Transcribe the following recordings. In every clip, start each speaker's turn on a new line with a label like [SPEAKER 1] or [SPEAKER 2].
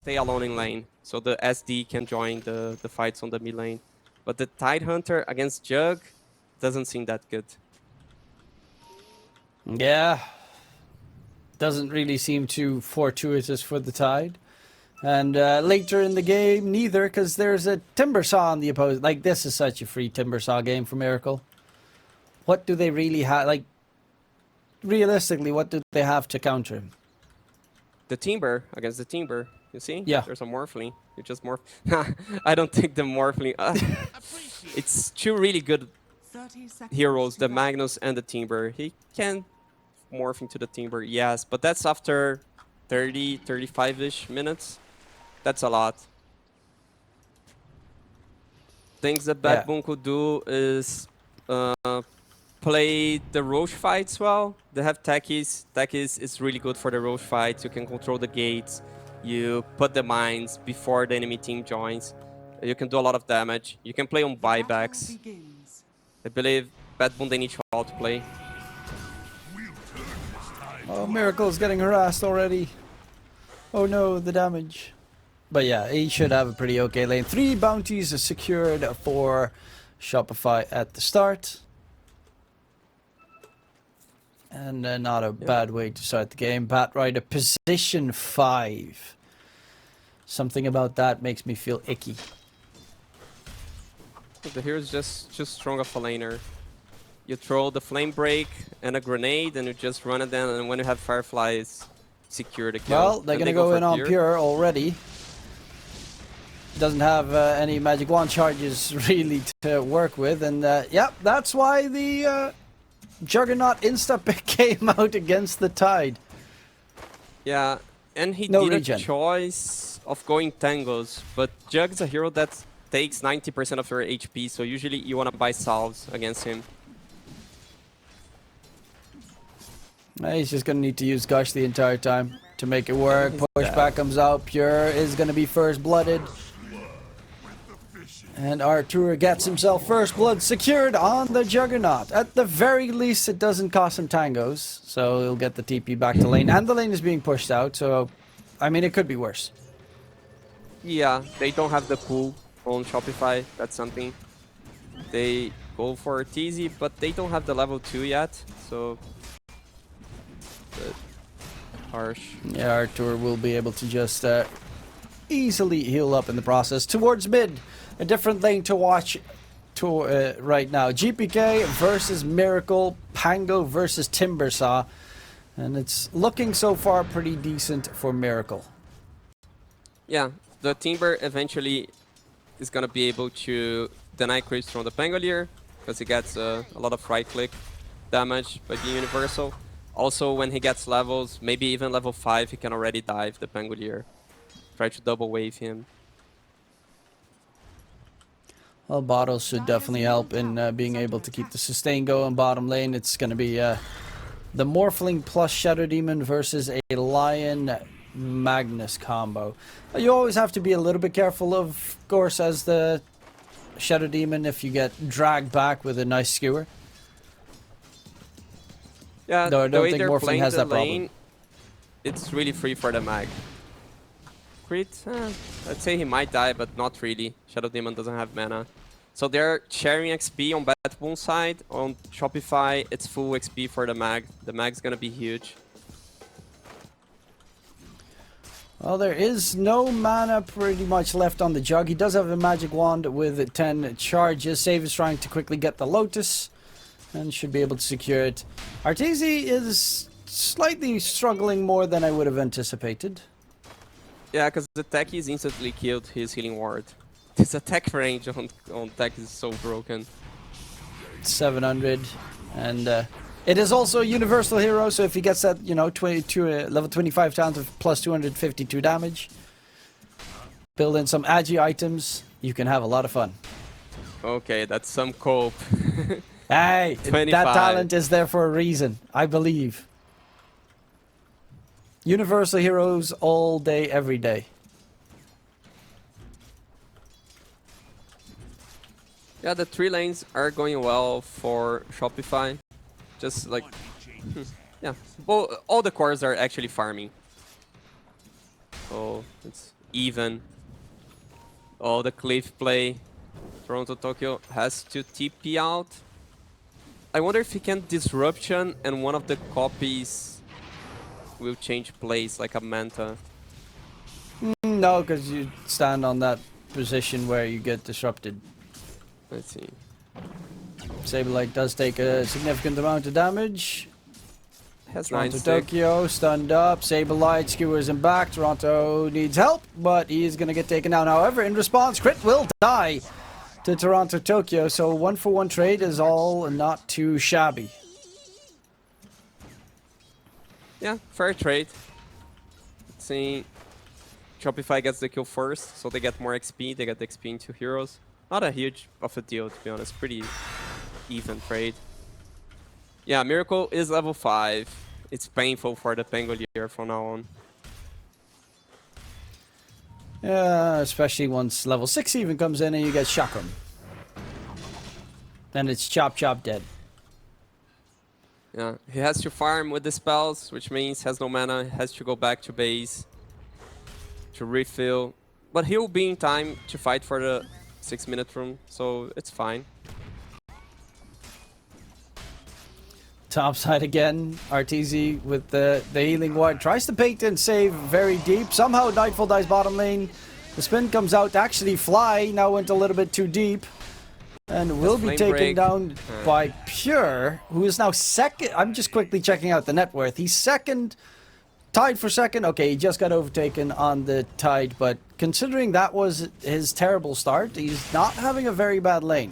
[SPEAKER 1] stay alone in lane, so the SD can join the fights on the mid lane. But the Tidehunter against Jug doesn't seem that good.
[SPEAKER 2] Yeah. Doesn't really seem too fortuitous for the Tide. And later in the game, neither, because there's a Timbersaw on the opposing. Like, this is such a free Timbersaw game for Miracle. What do they really have? Like, realistically, what do they have to counter him?
[SPEAKER 1] The Timber against the Timber, you see?
[SPEAKER 2] Yeah.
[SPEAKER 1] There's a Morphling. You just morph. I don't think the Morphling. It's two really good heroes, the Magnus and the Timber. He can morph into the Timber, yes, but that's after 30, 35-ish minutes. That's a lot. Things that BetBoom could do is play the Roche fights well. They have techies. Techies is really good for the Roche fights. You can control the gates. You put the mines before the enemy team joins. You can do a lot of damage. You can play on buybacks. I believe BetBoom, they need to outplay.
[SPEAKER 2] Oh, Miracle's getting harassed already. Oh no, the damage. But yeah, he should have a pretty okay lane. 3 bounties are secured for Shopify at the start. And not a bad way to start the game. Batrider position 5. Something about that makes me feel icky.
[SPEAKER 1] The hero's just too strong of a laner. You throw the flame break and a grenade, and you just run it down, and when you have fireflies, secure the kill.
[SPEAKER 2] Well, they're gonna go in on pure already. Doesn't have any magic wand charges really to work with, and yeah, that's why the Juggernaut insta-pick came out against the Tide.
[SPEAKER 1] Yeah, and he
[SPEAKER 2] No
[SPEAKER 1] did
[SPEAKER 2] regen.
[SPEAKER 1] a choice of going tangos, but Jug's a hero that takes 90% of your HP, so usually you want to buy salves against him.
[SPEAKER 2] He's just gonna need to use Gush the entire time to make it work. Pushback comes out. Pure is gonna be first blooded. And Artur gets himself first blood secured on the Juggernaut. At the very least, it doesn't cost him tangos, so he'll get the TP back to lane. And the lane is being pushed out, so I mean, it could be worse.
[SPEAKER 1] Yeah, they don't have the pool on Shopify. That's something. They go for TZ, but they don't have the level 2 yet, so harsh.
[SPEAKER 2] Yeah, Artur will be able to just easily heal up in the process. Towards mid, a different lane to watch right now. GPK versus Miracle, Pango versus Timbersaw. And it's looking so far pretty decent for Miracle.
[SPEAKER 1] Yeah, the Timber eventually is going to be able to deny creeps from the Pangolier, because he gets a lot of right-click damage by being universal. Also, when he gets levels, maybe even level 5, he can already dive the Pangolier. Try to double wave him.
[SPEAKER 2] Well, bottles should definitely help in being able to keep the sustain going bottom lane. It's going to be the Morphling plus Shadow Demon versus a Lion Magnus combo. You always have to be a little bit careful, of course, as the Shadow Demon if you get dragged back with a nice skewer.
[SPEAKER 1] Yeah,
[SPEAKER 2] no, I
[SPEAKER 1] the
[SPEAKER 2] don't
[SPEAKER 1] way
[SPEAKER 2] think
[SPEAKER 1] they're
[SPEAKER 2] Morphling
[SPEAKER 1] playing
[SPEAKER 2] has
[SPEAKER 1] the
[SPEAKER 2] that problem.
[SPEAKER 1] lane, it's really free for the mag. Crit, I'd say he might die, but not really. Shadow Demon doesn't have mana. So they're sharing XP on BetBoom side. On Shopify, it's full XP for the mag. The mag's gonna be huge.
[SPEAKER 2] Well, there is no mana pretty much left on the Jug. He does have a magic wand with 10 charges. Save is trying to quickly get the Lotus and should be able to secure it. Arteezy is slightly struggling more than I would have anticipated.
[SPEAKER 1] Yeah, because the techies instantly killed his healing ward. His attack range on tech is so broken.
[SPEAKER 2] 700, and it is also a universal hero, so if he gets that, you know, level 25 chance of plus 252 damage, build in some agi items, you can have a lot of fun.
[SPEAKER 1] Okay, that's some cope.
[SPEAKER 2] Hey,
[SPEAKER 1] 25.
[SPEAKER 2] that talent is there for a reason, I believe. Universal heroes all day, every day.
[SPEAKER 1] Yeah, the 3 lanes are going well for Shopify. Just like, yeah, well, all the cores are actually farming. So it's even. Oh, the cliff play. Toronto Tokyo has to TP out. I wonder if he can disruption and one of the copies will change place like a Manta.
[SPEAKER 2] No, because you stand on that position where you get disrupted.
[SPEAKER 1] Let's see.
[SPEAKER 2] Saberlight does take a significant amount of damage.
[SPEAKER 1] Has
[SPEAKER 2] Toronto
[SPEAKER 1] 9
[SPEAKER 2] Tokyo stunned up. Saberlight skewers him back. Toronto needs help, but he is going to get taken down. However, in response, Crit will die to Toronto Tokyo, so 1-for-1 trade is all not too shabby.
[SPEAKER 1] Yeah, fair trade. Let's see. Shopify gets the kill first, so they get more XP. They get the XP into heroes. Not a huge of a deal, to be honest. Pretty even trade. Yeah, Miracle is level 5. It's painful for the Pangolier from now on.
[SPEAKER 2] Yeah, especially once level 6 even comes in and you get Chakram. Then it's chop chop dead.
[SPEAKER 1] Yeah, he has to farm with the spells, which means has no mana, has to go back to base to refill. But he'll be in time to fight for the 6-minute room, so it's fine.
[SPEAKER 2] Top side again, RTZ with the healing ward. Tries to bait and save very deep. Somehow Nightfall dies bottom lane. The spin comes out to actually fly. Now went a little bit too deep. And will be taken down by Pure, who is now second. I'm just quickly checking out the net worth. He's second, tied for second. Okay, he just got overtaken on the tide, but considering that was his terrible start, he's not having a very bad lane.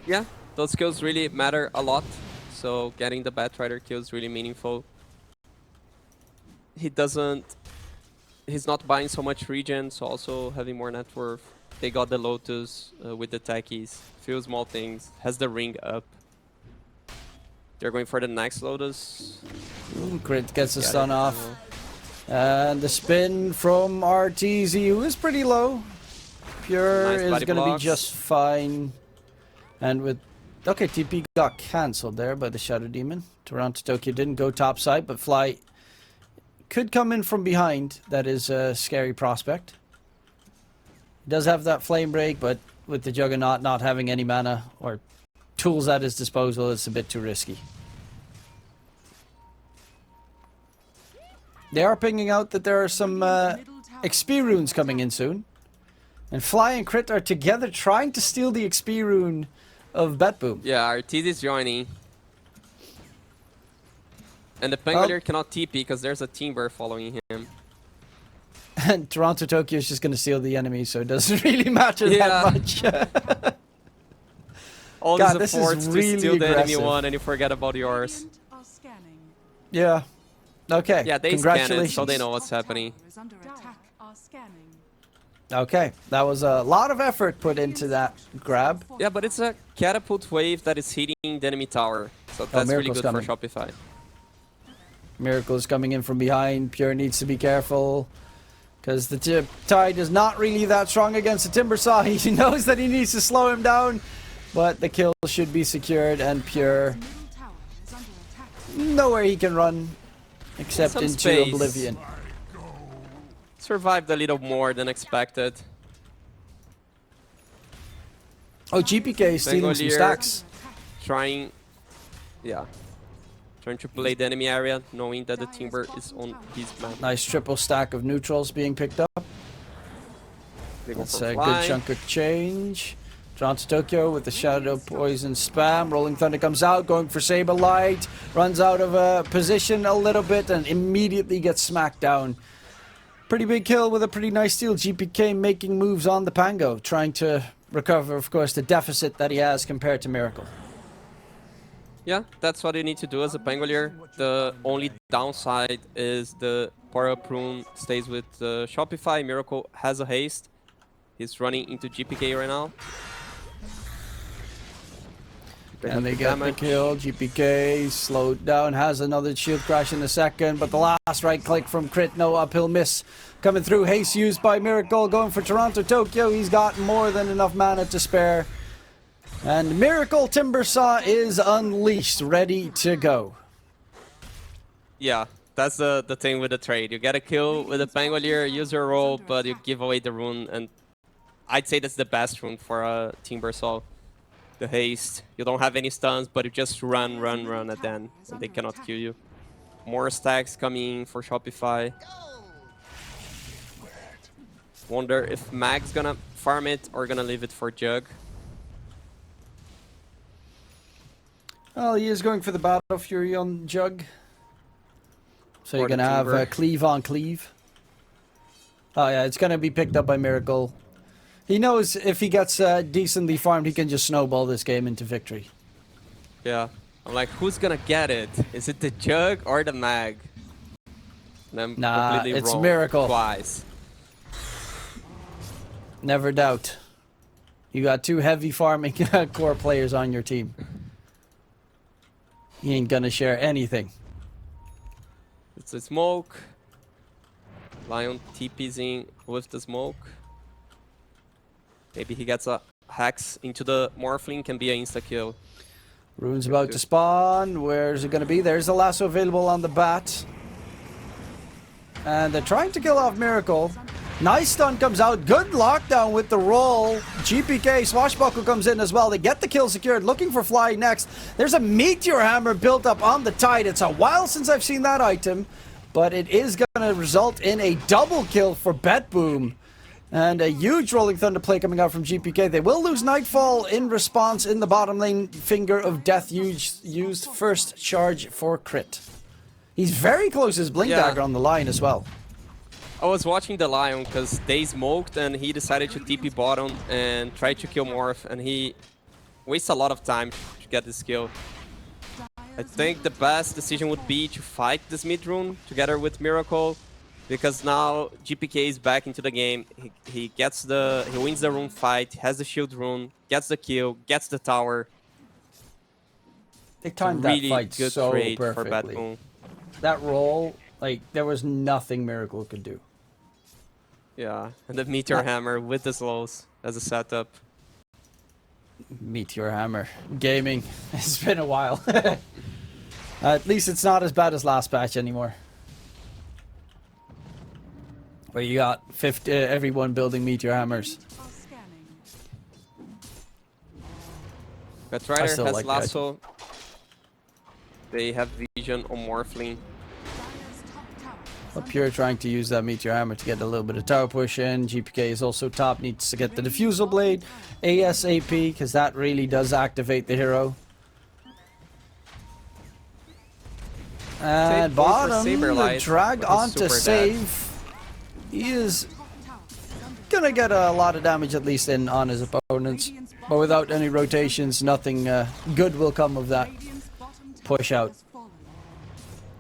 [SPEAKER 1] Yeah, those kills really matter a lot. So getting the Batrider kill is really meaningful. He's not buying so much regen, so also having more net worth. They got the Lotus with the techies. Few small things. Has the ring up. They're going for the next Lotus.
[SPEAKER 2] Crit gets the stun off. And the spin from RTZ, who is pretty low. Pure is going to be just fine. And with... Okay, TP got cancelled there by the Shadow Demon. Toronto Tokyo didn't go top side, but Fly could come in from behind. That is a scary prospect. He does have that flame break, but with the Juggernaut not having any mana or tools at his disposal, it's a bit too risky. They are pinging out that there are some XP runes coming in soon. And Fly and Crit are together trying to steal the XP rune of BetBoom.
[SPEAKER 1] Yeah, Artiz is joining. And the Pangolier cannot TP because there's a Timber following him.
[SPEAKER 2] And Toronto Tokyo is just going to steal the enemy, so it doesn't really matter that much.
[SPEAKER 1] All
[SPEAKER 2] God,
[SPEAKER 1] these efforts
[SPEAKER 2] really
[SPEAKER 1] to steal the enemy
[SPEAKER 2] aggressive.
[SPEAKER 1] one and you forget about yours.
[SPEAKER 2] Yeah. Okay.
[SPEAKER 1] Yeah, they scan it, so they know what's happening.
[SPEAKER 2] Okay, that was a lot of effort put into that grab.
[SPEAKER 1] Yeah, but it's a catapult wave that is hitting the enemy tower. So that's really good for Shopify.
[SPEAKER 2] Miracle is coming in from behind. Pure needs to be careful. Because the tide is not really that strong against the Timbersaw. He knows that he needs to slow him down. But the kill should be secured, and Pure... nowhere he can run except into oblivion.
[SPEAKER 1] Survived a little more than expected.
[SPEAKER 2] Oh, GPK is stealing some stacks.
[SPEAKER 1] Trying to play the enemy area, knowing that the Timber is on his map.
[SPEAKER 2] Nice triple stack of neutrals being picked up. That's a good chunk of change. Toronto Tokyo with the Shadow Poison spam. Rolling Thunder comes out, going for Saberlight. Runs out of position a little bit and immediately gets smacked down. Pretty big kill with a pretty nice steal. GPK making moves on the Pango, trying to recover, of course, the deficit that he has compared to Miracle.
[SPEAKER 1] Yeah, that's what you need to do as a Pangolier. The only downside is the power-up rune stays with Shopify. Miracle has a haste. He's running into GPK right now.
[SPEAKER 2] And they get the kill. GPK slowed down, has another shield crash in a second, but the last right click from Crit, no uphill miss coming through. Haste used by Miracle, going for Toronto Tokyo. He's got more than enough mana to spare. And Miracle Timbersaw is unleashed, ready to go.
[SPEAKER 1] Yeah, That's the thing with the trade. You get a kill with a Pangolier, use your roll, but you give away the rune, and I'd say that's the best rune for a Timbersaw. The haste. You don't have any stuns, but you just run at them, and they cannot kill you. More stacks coming for Shopify. Wonder if Mag's gonna farm it or gonna leave it for Jug.
[SPEAKER 2] Well, he is going for the Battle Fury on Jug. So you're
[SPEAKER 1] Or the
[SPEAKER 2] going to have
[SPEAKER 1] Timber.
[SPEAKER 2] cleave on cleave. Oh yeah, it's going to be picked up by Miracle. He knows if he gets decently farmed, he can just snowball this game into victory.
[SPEAKER 1] Yeah. I'm like, who's gonna get it? Is it the Jug or the Mag? And I'm
[SPEAKER 2] Nah,
[SPEAKER 1] completely
[SPEAKER 2] it's
[SPEAKER 1] wrong
[SPEAKER 2] Miracle.
[SPEAKER 1] twice.
[SPEAKER 2] Never doubt. You got two heavy farming core players on your team. He ain't gonna share anything.
[SPEAKER 1] It's a smoke. Lion TP'ing with the smoke. Maybe he gets a Hex into the Morphling, can be an insta-kill.
[SPEAKER 2] Rune's about to spawn. Where's it gonna be? There's a lasso available on the bat. And they're trying to kill off Miracle. Nice stun comes out. Good lockdown with the roll. GPK Swashbuckle comes in as well. They get the kill secured. Looking for Fly next. There's a Meteor Hammer built up on the Tide. It's a while since I've seen that item. But it is going to result in a double kill for BetBoom. And a huge Rolling Thunder play coming out from GPK. They will lose Nightfall in response in the bottom lane. Finger of Death used first charge for crit. He's very close to his Blink Dagger on the line as well.
[SPEAKER 1] I was watching the Lion because they smoked and he decided to TP bottom and try to kill Morph, and he wastes a lot of time to get this kill. I think the best decision would be to fight this mid rune together with Miracle, because now GPK is back into the game. He wins the rune fight, has the shield rune, gets the kill, gets the tower.
[SPEAKER 2] They timed
[SPEAKER 1] really
[SPEAKER 2] that fight
[SPEAKER 1] good
[SPEAKER 2] so
[SPEAKER 1] trade for
[SPEAKER 2] perfectly.
[SPEAKER 1] BetBoom.
[SPEAKER 2] That roll, like, there was nothing Miracle could do.
[SPEAKER 1] Yeah, and the Meteor Hammer with the slows as a setup.
[SPEAKER 2] Meteor Hammer. Gaming. It's been a while. At least it's not as bad as last patch anymore. Where you got everyone building Meteor Hammers.
[SPEAKER 1] Batrider has
[SPEAKER 2] like
[SPEAKER 1] lasso. They have vision on Morphling.
[SPEAKER 2] Up here trying to use that Meteor Hammer to get a little bit of tower push in. GPK is also top, needs to get the Diffusal Blade ASAP, because that really does activate the hero. And bottom, the drag on to save. He is gonna get a lot of damage at least in on his opponents, but without any rotations, nothing good will come of that push out.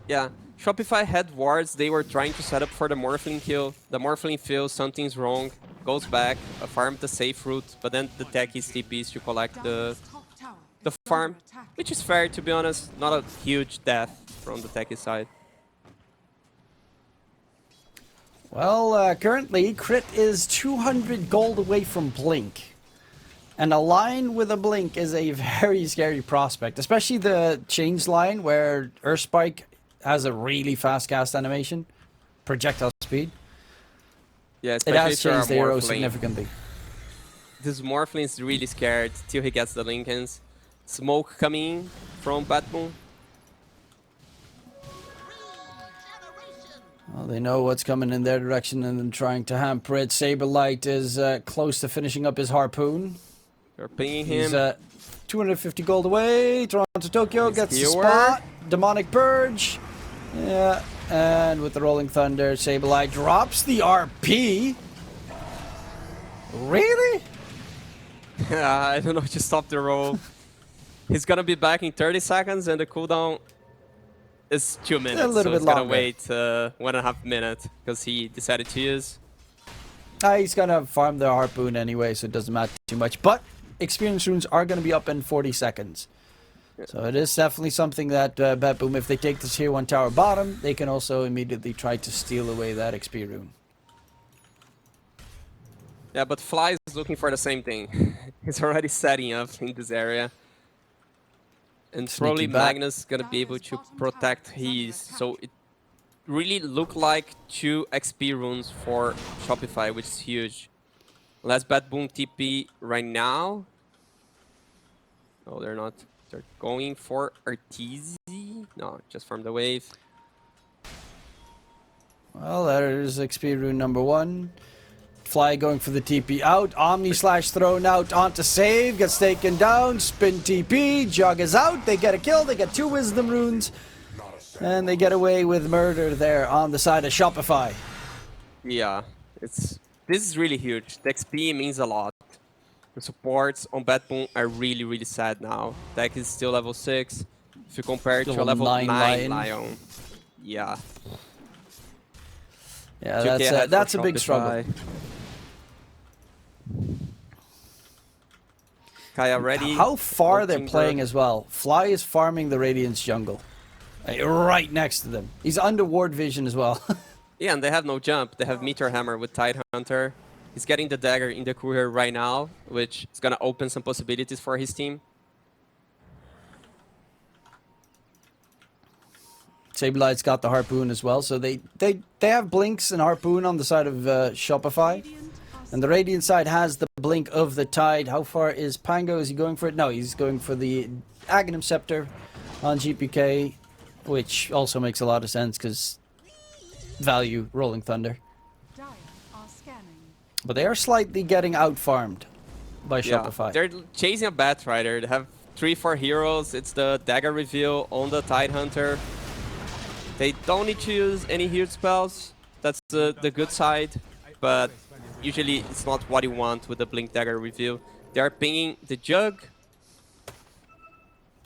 [SPEAKER 1] Yeah, Shopify had wards. They were trying to set up for the Morphling kill. The Morphling feels something's wrong, goes back, farm the safe route, but then the techies TPs to collect the farm, which is fair, to be honest. Not a huge death from the techie side.
[SPEAKER 2] Well, currently, Crit is 200 gold away from Blink. And a line with a Blink is a very scary prospect, especially the Change line where Earthspike has a really fast cast animation, projectile speed.
[SPEAKER 1] Yeah,
[SPEAKER 2] It
[SPEAKER 1] especially
[SPEAKER 2] has
[SPEAKER 1] if you're a
[SPEAKER 2] changed the hero
[SPEAKER 1] Morphling.
[SPEAKER 2] significantly.
[SPEAKER 1] This Morphling is really scared till he gets the Lincolns. Smoke coming in from BetBoom.
[SPEAKER 2] Well, they know what's coming in their direction and then trying to hamper it. Saberlight is close to finishing up his harpoon.
[SPEAKER 1] They're pinging
[SPEAKER 2] He's
[SPEAKER 1] him.
[SPEAKER 2] 250 gold away. Toronto Tokyo
[SPEAKER 1] Nice
[SPEAKER 2] gets the
[SPEAKER 1] viewer.
[SPEAKER 2] spot. Demonic Purge. Yeah, and with the Rolling Thunder, Saberlight drops the RP. Really?
[SPEAKER 1] I don't know, just stop the roll. He's gonna be back in 30 seconds and the cooldown is 2 minutes.
[SPEAKER 2] A little
[SPEAKER 1] so
[SPEAKER 2] bit
[SPEAKER 1] it's gonna
[SPEAKER 2] longer.
[SPEAKER 1] wait 1.5 minutes because he decided to use.
[SPEAKER 2] He's gonna farm the harpoon anyway, so it doesn't matter too much. But experience runes are gonna be up in 40 seconds. So it is definitely something that BetBoom, if they take the tier 1 tower bottom, they can also immediately try to steal away that XP rune.
[SPEAKER 1] Yeah, but Fly is looking for the same thing. He's already setting up in this area. And
[SPEAKER 2] Sneaky
[SPEAKER 1] probably
[SPEAKER 2] back.
[SPEAKER 1] Magnus is gonna be able to protect his, so really look like 2 XP runes for Shopify, which is huge. Let's BetBoom TP right now. Oh, they're not. They're going for Arteezy. No, just from the wave.
[SPEAKER 2] Well, there's XP rune number 1. Fly going for the TP out. Omni slash thrown out onto save. Gets taken down. Spin TP. Jug is out. They get a kill. They get 2 wisdom runes. And they get away with murder there on the side of Shopify.
[SPEAKER 1] Yeah, this is really huge. The XP means a lot. The supports on BetBoom are really, really sad now. Deck is still level 6. If you compare it to a level 9 Lion. Yeah.
[SPEAKER 2] Yeah, that's a big struggle.
[SPEAKER 1] Kaya ready.
[SPEAKER 2] How far they're playing as well. Fly is farming the Radiance jungle. Right next to them. He's under ward vision as well.
[SPEAKER 1] Yeah, and they have no jump. They have Meteor Hammer with Tidehunter. He's getting the dagger in the courier right now, which is going to open some possibilities for his team.
[SPEAKER 2] Sablelight's got the Harpoon as well, so they have Blinks and Harpoon on the side of Shopify. And the Radiant side has the Blink of the Tide. How far is Pango? Is he going for it? No, he's going for the Aghanim Scepter on GPK, which also makes a lot of sense because value Rolling Thunder. But they are slightly getting out-farmed by Shopify.
[SPEAKER 1] They're chasing a Batrider. They have 3-4 heroes. It's the dagger reveal on the Tidehunter. They don't need to use any heal spells. That's the good side. But usually it's not what you want with the Blink Dagger reveal. They are pinging the Jug.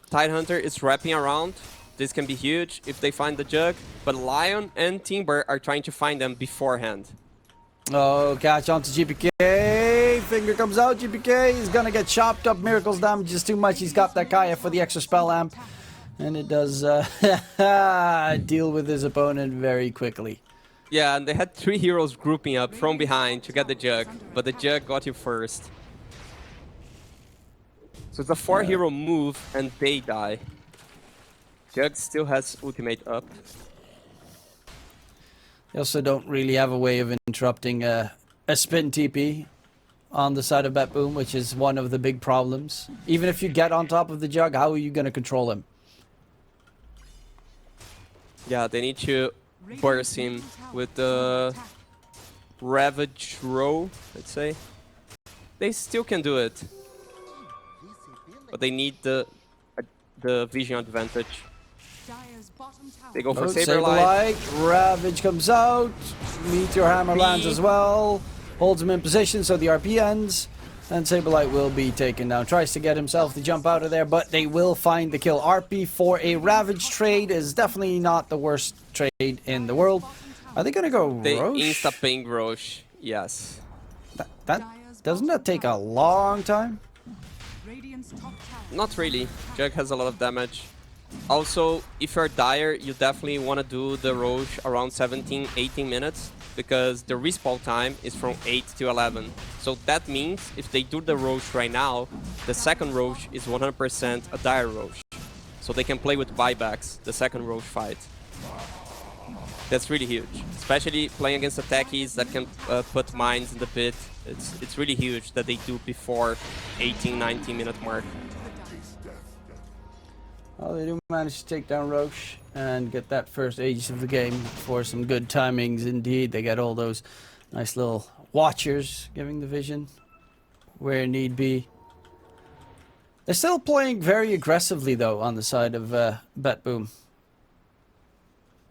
[SPEAKER 1] Tidehunter is wrapping around. This can be huge if they find the Jug. But Lion and Timber are trying to find them beforehand.
[SPEAKER 2] Oh, catch onto GPK. Finger comes out. GPK is going to get chopped up. Miracles damage is too much. He's got that Kaya for the extra spell amp. And it does deal with his opponent very quickly.
[SPEAKER 1] Yeah, and they had 3 heroes grouping up from behind to get the Jug. But the Jug got you first. So it's a 4-hero move and they die. Jug still has ultimate up.
[SPEAKER 2] They also don't really have a way of interrupting a spin TP on the side of BetBoom, which is one of the big problems. Even if you get on top of the Jug, how are you going to control him?
[SPEAKER 1] Yeah, they need to burst him with the Ravage Row, let's say. They still can do it. But they need the vision advantage. They go for Saberlight.
[SPEAKER 2] Ravage comes out. Meteor Hammer lands as well. Holds him in position so the RP ends. And Saberlight will be taken down. Tries to get himself to jump out of there, but they will find the kill. RP for a Ravage trade is definitely not the worst trade in the world. Are they going to go
[SPEAKER 1] They
[SPEAKER 2] Roche?
[SPEAKER 1] insta-ping Roche, yes.
[SPEAKER 2] Doesn't that take a long time?
[SPEAKER 1] Not really. Jug has a lot of damage. Also, if you're Dire, you definitely want to do the Roche around 17, 18 minutes because the respawn time is from 8 to 11. So that means if they do the Roche right now, the second Roche is 100% a Dire Roche. So they can play with buybacks the second Roche fight. That's really huge, especially playing against attackers that can put mines in the pit. It's really huge that they do before 18, 19 minute mark.
[SPEAKER 2] Well, they do manage to take down Roche and get that first Aegis of the game for some good timings indeed. They get all those nice little watchers giving the vision where need be. They're still playing very aggressively though on the side of BetBoom.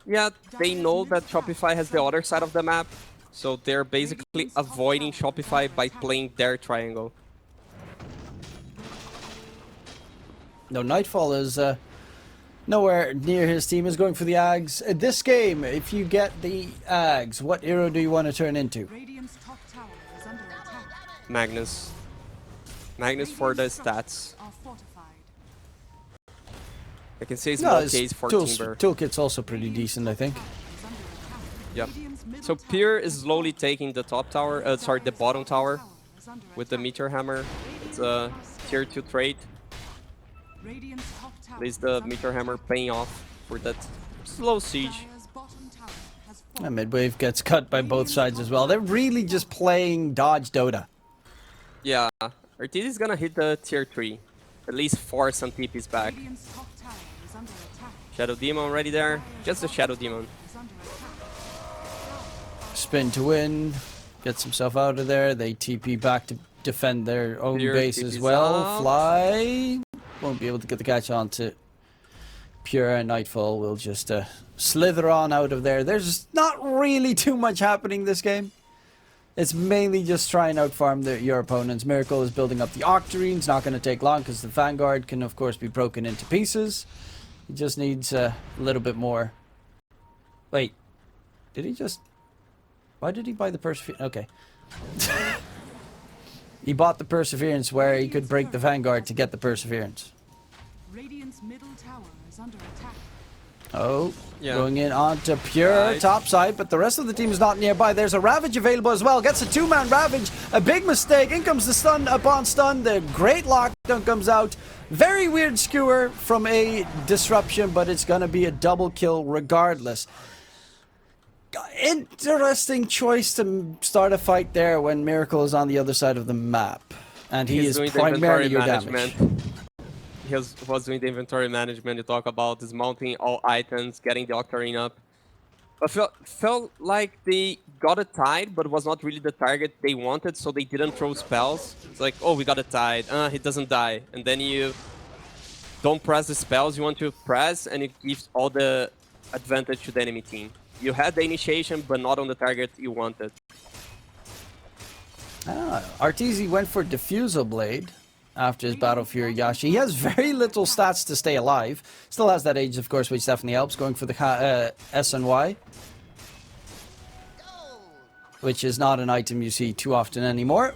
[SPEAKER 1] Yeah, they know that Shopify has the other side of the map, so they're basically avoiding Shopify by playing their triangle.
[SPEAKER 2] No, Nightfall is nowhere near his team. Is going for the Ags. This game, if you get the Ags, what hero do you want to turn into?
[SPEAKER 1] Magnus. Magnus for the stats. I can say it's more case for Timber.
[SPEAKER 2] Toolkit's also pretty decent, I think.
[SPEAKER 1] Yep. So Pier is slowly taking the top tower, the bottom tower with the Meteor Hammer. It's a tier 2 trade. At least the Meteor Hammer paying off for that slow siege.
[SPEAKER 2] And mid-wave gets cut by both sides as well. They're really just playing dodge Dota.
[SPEAKER 1] Yeah, Artesi's is gonna hit the tier 3. At least force some TPs back. Shadow Demon already there. Just a Shadow Demon.
[SPEAKER 2] Spin to win. Gets himself out of there. They TP back to defend their own
[SPEAKER 1] Pure
[SPEAKER 2] base
[SPEAKER 1] TP's
[SPEAKER 2] as well.
[SPEAKER 1] out.
[SPEAKER 2] Fly. Won't be able to get the catch on to Pure, and Nightfall will just slither on out of there. There's not really too much happening this game. It's mainly just try and outfarm your opponents. Miracle is building up the Octarine. It's not going to take long because the Vanguard can, of course, be broken into pieces. He just needs a little bit more. Wait. Did he just... Why did he buy the Perseverance? Okay. He bought the Perseverance where he could break the Vanguard to get the Perseverance.
[SPEAKER 3] Radiant's middle tower is under attack.
[SPEAKER 2] Oh,
[SPEAKER 1] Yeah.
[SPEAKER 2] going in onto Pure,
[SPEAKER 1] Right.
[SPEAKER 2] top side, but the rest of the team is not nearby. There's a Ravage available as well. Gets a two-man Ravage. A big mistake. In comes the stun upon stun. The great lockdown comes out. Very weird skewer from a disruption, but it's going to be a double kill regardless. Interesting choice to start a fight there when Miracle is on the other side of the map. And he
[SPEAKER 1] He's
[SPEAKER 2] is
[SPEAKER 1] doing the
[SPEAKER 2] primarily your
[SPEAKER 1] inventory
[SPEAKER 2] damage.
[SPEAKER 1] management. He was doing the inventory management. You talk about dismounting all items, getting the Octarine up. But felt like they got a tide, but was not really the target they wanted, so they didn't throw spells. It's like, oh, we got a tide. He doesn't die. And then you don't press the spells you want to press, and it gives all the advantage to the enemy team. You had the initiation, but not on the target you wanted.
[SPEAKER 2] Arteezy went for Diffusal Blade after his Battle Fury Yashi. He has very little stats to stay alive. Still has that age, of course, which definitely helps. Going for the S and Y, which is not an item you see too often anymore.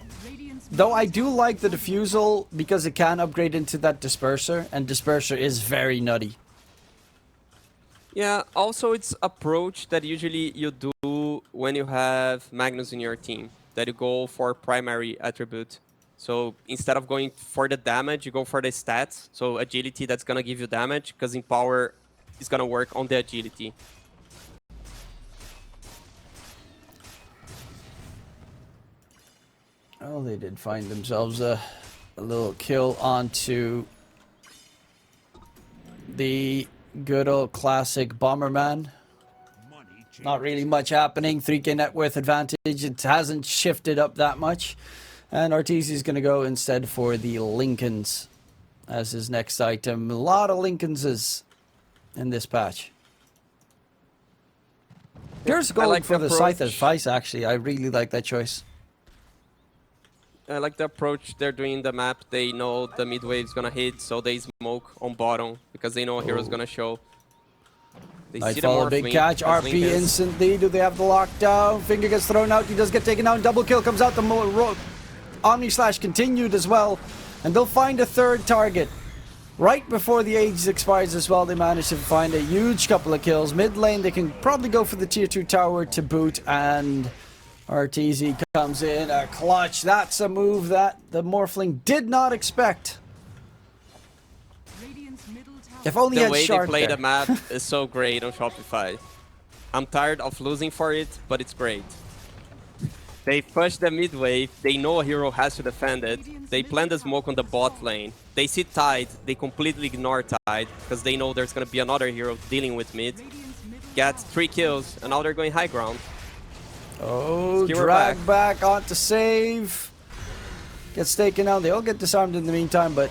[SPEAKER 2] Though I do like the Diffusal because it can upgrade into that Disperser, and Disperser is very nutty.
[SPEAKER 1] Yeah, also it's approach that usually you do when you have Magnus in your team, that you go for primary attribute. So instead of going for the damage, you go for the stats. So agility, that's gonna give you damage, because Empower is gonna work on the agility.
[SPEAKER 2] Oh, they did find themselves a little kill onto the good old classic Bomberman. Not really much happening. 3k net worth advantage. It hasn't shifted up that much. And Arteezy is going to go instead for the Lincolns as his next item. A lot of Lincolnses in this patch. Here's going
[SPEAKER 1] like
[SPEAKER 2] for
[SPEAKER 1] the
[SPEAKER 2] the Scythe
[SPEAKER 1] approach.
[SPEAKER 2] as Vice, actually. I really like that choice.
[SPEAKER 1] I like the approach they're doing in the map. They know the mid wave is gonna hit, so they smoke on bottom, because they know a hero's gonna show. They see the
[SPEAKER 2] Nightfall, a big
[SPEAKER 1] Morphling,
[SPEAKER 2] catch.
[SPEAKER 1] as
[SPEAKER 2] RP
[SPEAKER 1] Lincolns.
[SPEAKER 2] instantly. Do they have the lockdown? Finger gets thrown out. He does get taken down. Double kill comes out. The Omni Slash continued as well. And they'll find a third target. Right before the age expires as well, they manage to find a huge couple of kills. Mid lane, they can probably go for the tier 2 tower to boot. And Arteezy comes in. A clutch. That's a move that the Morphling did not expect. If only he
[SPEAKER 1] The
[SPEAKER 2] had
[SPEAKER 1] way they
[SPEAKER 2] Shard
[SPEAKER 1] play
[SPEAKER 2] there.
[SPEAKER 1] the map is so great on Shopify. I'm tired of losing for it, but it's great. They push the mid wave, they know a hero has to defend it, they plant the smoke on the bot lane, they see Tide, they completely ignore Tide, because they know there's gonna be another hero dealing with mid, get 3 kills, and now they're going high ground.
[SPEAKER 2] Oh,
[SPEAKER 1] Skewer
[SPEAKER 2] drag back onto save. Gets taken out. They all get disarmed in the meantime, but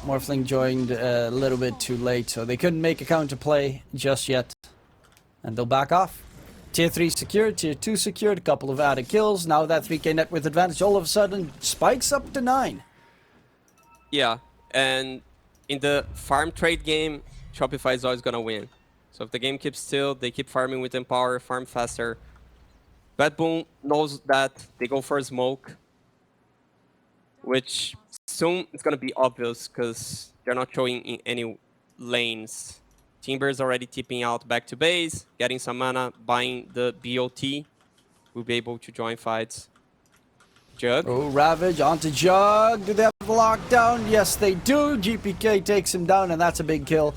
[SPEAKER 2] Morphling joined a little bit too late, so they couldn't make a counter play just yet. And they'll back off. Tier 3 secured, Tier 2 secured, a couple of added kills. Now that 3k net with advantage all of a sudden spikes up to 9.
[SPEAKER 1] Yeah, and in the farm trade game, Shopify is always gonna win. So if the game keeps still, they keep farming with Empower, farm faster. BetBoom knows that, they go for a smoke, which soon it's gonna be obvious because they're not showing in any lanes. Timber's already tipping out back to base, getting some mana, buying the BOT. We'll be able to join fights. Jug.
[SPEAKER 2] Oh, Ravage onto Jug. Do they have the lockdown? Yes, they do. GPK takes him down, and that's a big kill.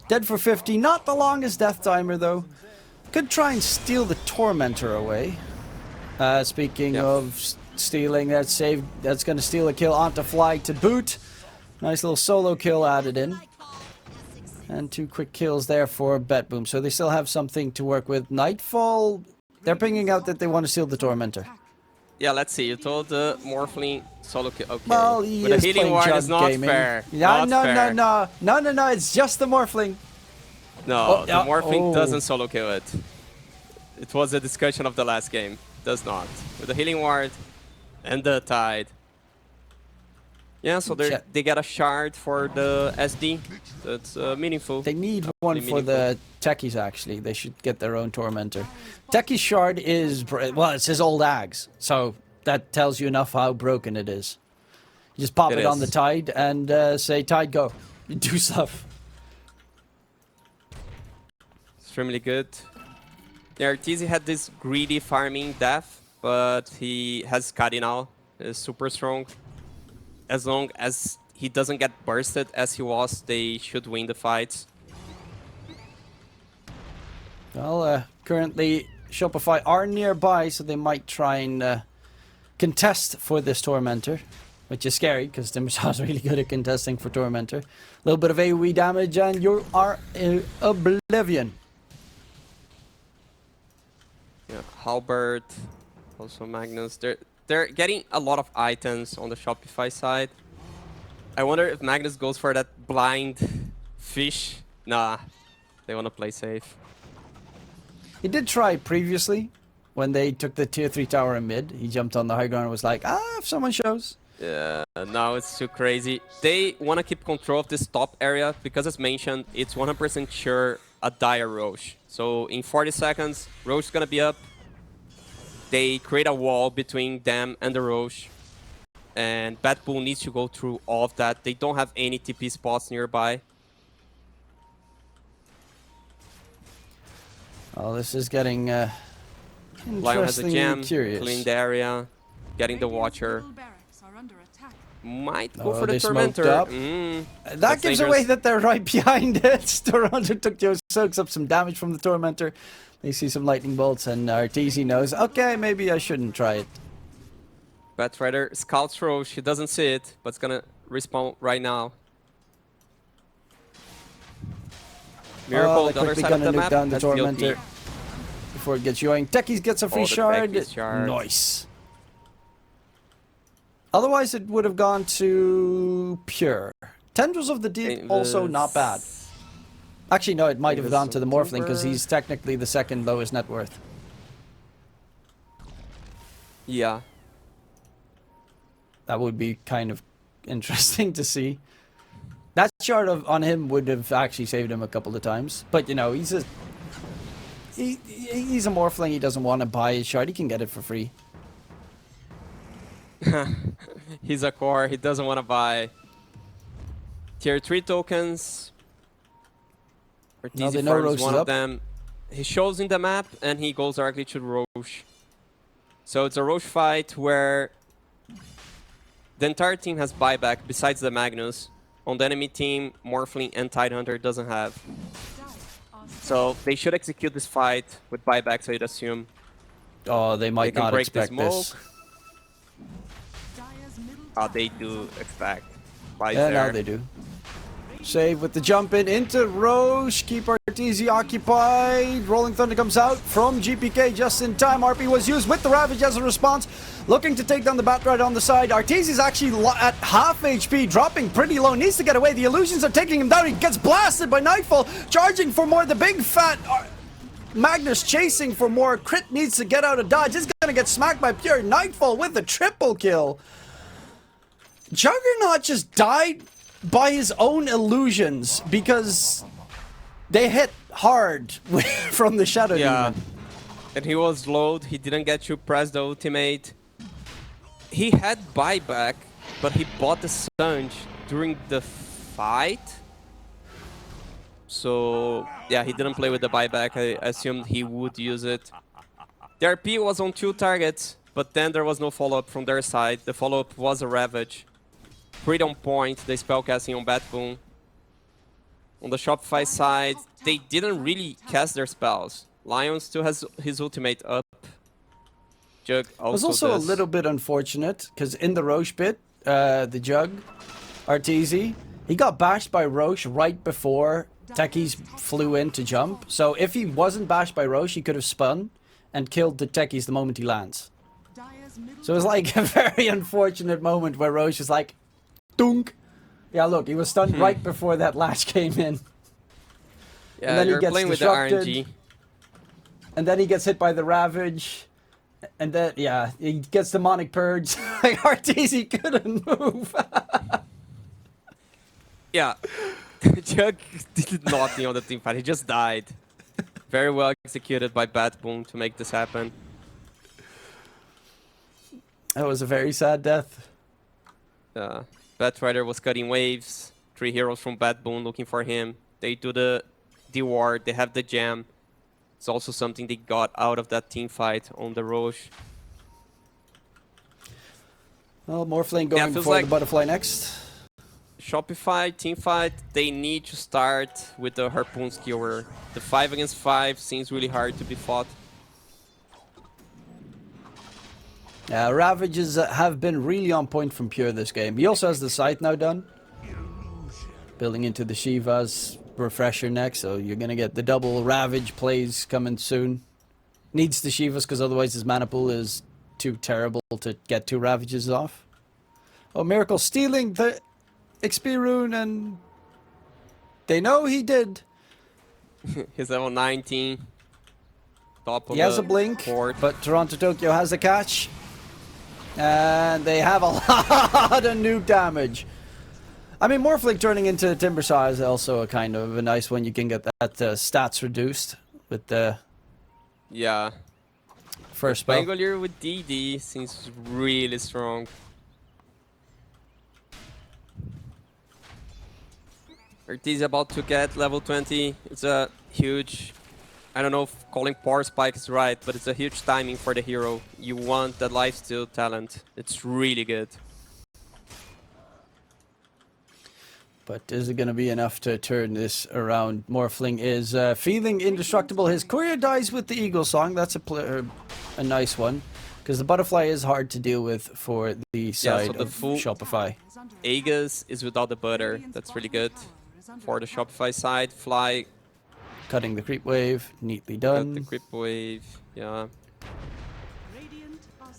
[SPEAKER 2] Dead for 50. Not the longest death timer, though. Could try and steal the Tormentor away. Speaking of stealing, that's going to steal a kill onto Flag to boot. Nice little solo kill added in. And 2 quick kills there for BetBoom. So they still have something to work with. Nightfall, they're pinging out that they want to steal the Tormentor.
[SPEAKER 1] Yeah, let's see. You told the Morphling solo kill. Okay.
[SPEAKER 2] Well, he
[SPEAKER 1] But
[SPEAKER 2] is
[SPEAKER 1] the healing
[SPEAKER 2] playing
[SPEAKER 1] ward
[SPEAKER 2] Jug
[SPEAKER 1] is not
[SPEAKER 2] gaming.
[SPEAKER 1] fair.
[SPEAKER 2] Yeah,
[SPEAKER 1] Not fair.
[SPEAKER 2] no, it's just the Morphling.
[SPEAKER 1] No, the Morphling doesn't solo kill it. It was a discussion of the last game. Does not. With the healing ward and the tide. Yeah, so they get a shard for the SD. That's meaningful.
[SPEAKER 2] They need one for the techies, actually. They should get their own Tormentor. Techie shard is, well, it's his old Ags. So that tells you enough how broken it is. You just pop it on the tide and say, tide, go. You do stuff.
[SPEAKER 1] Extremely good. The Arteezy had this greedy farming death, but he has Skadi now. Is super strong. As long as he doesn't get bursted as he was, they should win the fights.
[SPEAKER 2] Well, currently Shopify are nearby, so they might try and contest for this Tormentor, which is scary because Timbershaw's really good at contesting for Tormentor. A little bit of AoE damage and you are in oblivion.
[SPEAKER 1] Yeah, Halberd, also Magnus. They're getting a lot of items on the Shopify side. I wonder if Magnus goes for that blind fish. Nah, they want to play safe.
[SPEAKER 2] He did try previously when they took the tier 3 tower in mid. He jumped on the high ground and was like, if someone shows.
[SPEAKER 1] Yeah, now it's too crazy. They want to keep control of this top area because, as mentioned, it's 100% sure a dire Roche. So in 40 seconds, Roche is going to be up. They create a wall between them and the Roche. And BetBoom needs to go through all of that. They don't have any TP spots nearby.
[SPEAKER 2] Oh, this is getting
[SPEAKER 1] Lion has a gem,
[SPEAKER 2] curious.
[SPEAKER 1] clean the area, getting the Watcher. Might go for the
[SPEAKER 2] they
[SPEAKER 1] Tormentor.
[SPEAKER 2] That gives away that they're right behind it. Toronto took soaks up some damage from the Tormentor. They see some lightning bolts and Arteezy knows, okay, maybe I shouldn't try it.
[SPEAKER 1] Batrider scouts Roche, he doesn't see it, but it's gonna respawn right now. Miracle,
[SPEAKER 2] they're
[SPEAKER 1] the other
[SPEAKER 2] quickly
[SPEAKER 1] side of
[SPEAKER 2] gonna
[SPEAKER 1] the
[SPEAKER 2] nuke
[SPEAKER 1] map,
[SPEAKER 2] down the
[SPEAKER 1] has
[SPEAKER 2] Tormentor
[SPEAKER 1] BOP.
[SPEAKER 2] before it gets going. Techies gets a free shard.
[SPEAKER 1] shard.
[SPEAKER 2] Nice. Otherwise, it would have gone to Pure. Tendrils of the Deep, also not bad. Actually, no, it might have gone to the Morphling because he's technically the second lowest net worth.
[SPEAKER 1] Yeah.
[SPEAKER 2] That would be kind of interesting to see. That shard on him would have actually saved him a couple of times. But, you know, he's a Morphling. He doesn't want to buy his shard. He can get it for free.
[SPEAKER 1] He's a core. He doesn't want to buy tier 3 tokens. Arteezy farms one of them. He shows in the map and he goes directly to Roche. So it's a Roche fight where the entire team has buyback besides the Magnus. On the enemy team, Morphling and Tidehunter doesn't have. So they should execute this fight with buybacks, I'd assume.
[SPEAKER 2] Oh, they might not expect this.
[SPEAKER 1] Oh, they do expect.
[SPEAKER 2] Yeah, now they do. Save with the jump in into Roche. Keep Arteezy occupied. Rolling Thunder comes out from GPK just in time. RP was used with the Ravage as a response. Looking to take down the Batrider on the side. Arteezy's actually at half HP, dropping pretty low. Needs to get away. The illusions are taking him down. He gets blasted by Nightfall. Charging for more. The big fat Magnus chasing for more. Crit needs to get out of dodge. Is going to get smacked by Pure. Nightfall with the triple kill. Juggernaut just died by his own illusions because they hit hard from the Shadow Demon.
[SPEAKER 1] And he was slowed. He didn't get to press the ultimate. He had buyback, but he bought the Sunge during the fight. So, yeah, he didn't play with the buyback. I assumed he would use it. The RP was on 2 targets, but then there was no follow-up from their side. The follow-up was a Ravage. Pretty on point, the spellcasting on BetBoom. On the Shopify side, they didn't really cast their spells. Lion still has his ultimate up. Jug
[SPEAKER 2] It was
[SPEAKER 1] also
[SPEAKER 2] also a
[SPEAKER 1] does.
[SPEAKER 2] little bit unfortunate because in the Roche bit, the Jug, Arteezy, he got bashed by Roche right before Techies flew in to jump. So if he wasn't bashed by Roche, he could have spun and killed the Techies the moment he lands.
[SPEAKER 3] Dire's middle
[SPEAKER 2] So it was like a very unfortunate moment where Roche was like, dunk. Yeah, look, he was stunned right before that latch came in.
[SPEAKER 1] Yeah,
[SPEAKER 2] then he
[SPEAKER 1] you're
[SPEAKER 2] gets
[SPEAKER 1] playing with the
[SPEAKER 2] disrupted.
[SPEAKER 1] RNG.
[SPEAKER 2] And then he gets hit by the Ravage. And then, yeah, he gets demonic purge. Like, Arteezy couldn't move.
[SPEAKER 1] Yeah, Jug did nothing on the team fight. He just died. Very well executed by BetBoom to make this happen.
[SPEAKER 2] That was a very sad death.
[SPEAKER 1] Batrider was cutting waves. 3 heroes from BetBoom looking for him. They do the ward. They have the jam. It's also something they got out of that team fight on the Roche.
[SPEAKER 2] Well, Morphling
[SPEAKER 1] Yeah,
[SPEAKER 2] going
[SPEAKER 1] feels
[SPEAKER 2] for
[SPEAKER 1] like
[SPEAKER 2] the butterfly next.
[SPEAKER 1] Shopify team fight, they need to start with the harpoon skewer. The 5 against 5 seems really hard to be fought.
[SPEAKER 2] Ravages have been really on point from Pure this game. He also has the scythe now done. Building into the Shiva's refresher next, so you're going to get the double Ravage plays coming soon. Needs the Shivas because otherwise his mana pool is too terrible to get 2 Ravages off. Oh, Miracle stealing the XP rune, and they know he did.
[SPEAKER 1] He's level 19. Top of
[SPEAKER 2] He has
[SPEAKER 1] the
[SPEAKER 2] a blink,
[SPEAKER 1] board.
[SPEAKER 2] but Toronto Tokyo has a catch. And they have a lot of nuke damage. I mean, Morphling turning into Timbersaw is also a kind of a nice one. You can get that stats reduced with the
[SPEAKER 1] Yeah.
[SPEAKER 2] first spell.
[SPEAKER 1] Bangalore with DD seems really strong. Arteezy about to get level 20. It's a huge, I don't know if calling Power Spike is right, but it's a huge timing for the hero. You want that lifesteal talent. It's really good.
[SPEAKER 2] But is it going to be enough to turn this around? Morphling is feeling indestructible. His courier dies with the Eagle Song. That's a nice one. Because the butterfly is hard to deal with for the side
[SPEAKER 1] the
[SPEAKER 2] of
[SPEAKER 1] full
[SPEAKER 2] Shopify.
[SPEAKER 1] Aegis is without the butter. That's really good. For the Shopify side, Fly,
[SPEAKER 2] Cutting the creep wave. Neatly
[SPEAKER 1] cut the
[SPEAKER 2] done.
[SPEAKER 1] creep wave. Yeah.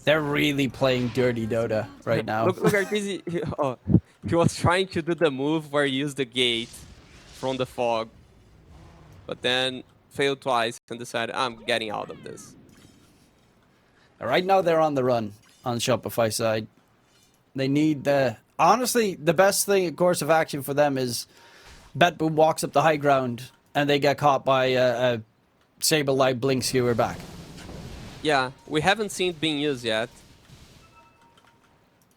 [SPEAKER 2] They're really playing dirty Dota right now.
[SPEAKER 1] Look, Arteezy. He was trying to do the move where he used the gate from the fog, but then failed twice and decided, I'm getting out of this.
[SPEAKER 2] Right now they're on the run on Shopify side. They need the... Honestly, the best thing, course of action for them is BetBoom walks up the high ground and they get caught by a Sableye Blink Skewer back.
[SPEAKER 1] Yeah, we haven't seen it being used yet.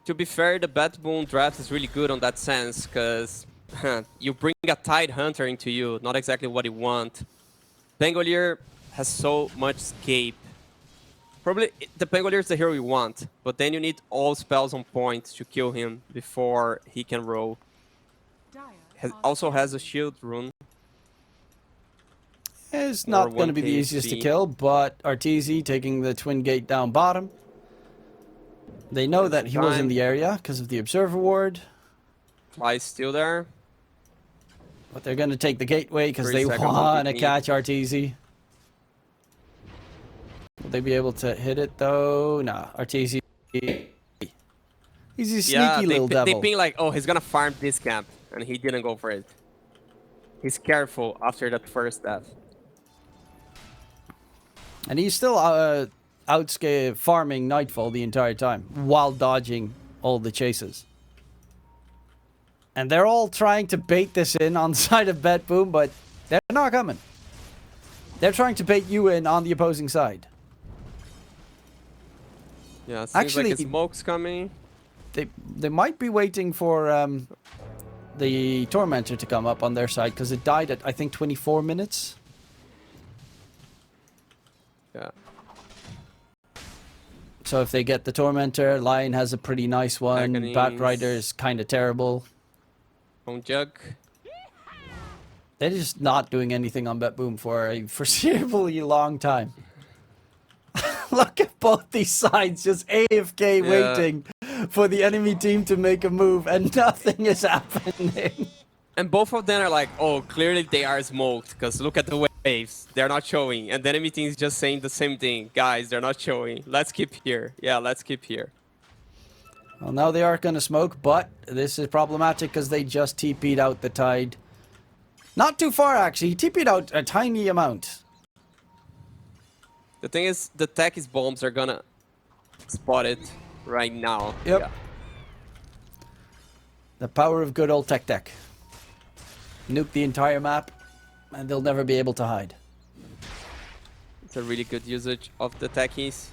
[SPEAKER 1] To be fair, the BetBoom draft is really good on that sense, because you bring a Tide Hunter into you, not exactly what you want. Pangolier has so much escape. Probably the Pangolier is the hero you want, but then you need all spells on point to kill him before he can roll. Also has a shield rune.
[SPEAKER 2] It's not going to be the
[SPEAKER 1] 1k
[SPEAKER 2] easiest to
[SPEAKER 1] XP.
[SPEAKER 2] kill, but Arteezy taking the Twin Gate down bottom. They know that he was in the area because of the Observer Ward.
[SPEAKER 1] Fly's still there.
[SPEAKER 2] But they're going to take the gateway because
[SPEAKER 1] 30
[SPEAKER 2] they
[SPEAKER 1] seconds on
[SPEAKER 2] want to
[SPEAKER 1] PP.
[SPEAKER 2] catch Arteezy. Will they be able to hit it though? Nah, Arteezy. He's a sneaky little devil.
[SPEAKER 1] They ping like, oh, he's gonna farm this camp, and he didn't go for it. He's careful after that first death.
[SPEAKER 2] And he's still farming Nightfall the entire time while dodging all the chases. And they're all trying to bait this in on the side of BetBoom, but they're not coming. They're trying to bait you in on the opposing side.
[SPEAKER 1] Yeah, it seems
[SPEAKER 2] Actually,
[SPEAKER 1] like a smoke's coming.
[SPEAKER 2] They might be waiting for the Tormentor to come up on their side because it died at, I think, 24 minutes.
[SPEAKER 1] Yeah.
[SPEAKER 2] So if they get the Tormentor, Lion has a pretty nice one.
[SPEAKER 1] Agonies.
[SPEAKER 2] Batrider is kind of terrible.
[SPEAKER 1] On Jug.
[SPEAKER 2] They're just not doing anything on BetBoom for a foreseeably long time. Look at both these sides just AFK waiting for the enemy team to make a move, and nothing is happening.
[SPEAKER 1] And both of them are like, oh, clearly they are smoked, because look at the waves. They're not showing. And the enemy team is just saying the same thing. Guys, they're not showing. Let's keep here. Yeah, let's keep here.
[SPEAKER 2] Well, now they are going to smoke, but this is problematic because they just TP'd out the Tide. Not too far, actually. He TP'd out a tiny amount.
[SPEAKER 1] The thing is, the Techies bombs are gonna spot it right now.
[SPEAKER 2] Yep.
[SPEAKER 1] Yeah.
[SPEAKER 2] The power of good old Tech. Nuke the entire map, and they'll never be able to hide.
[SPEAKER 1] It's a really good usage of the Techies.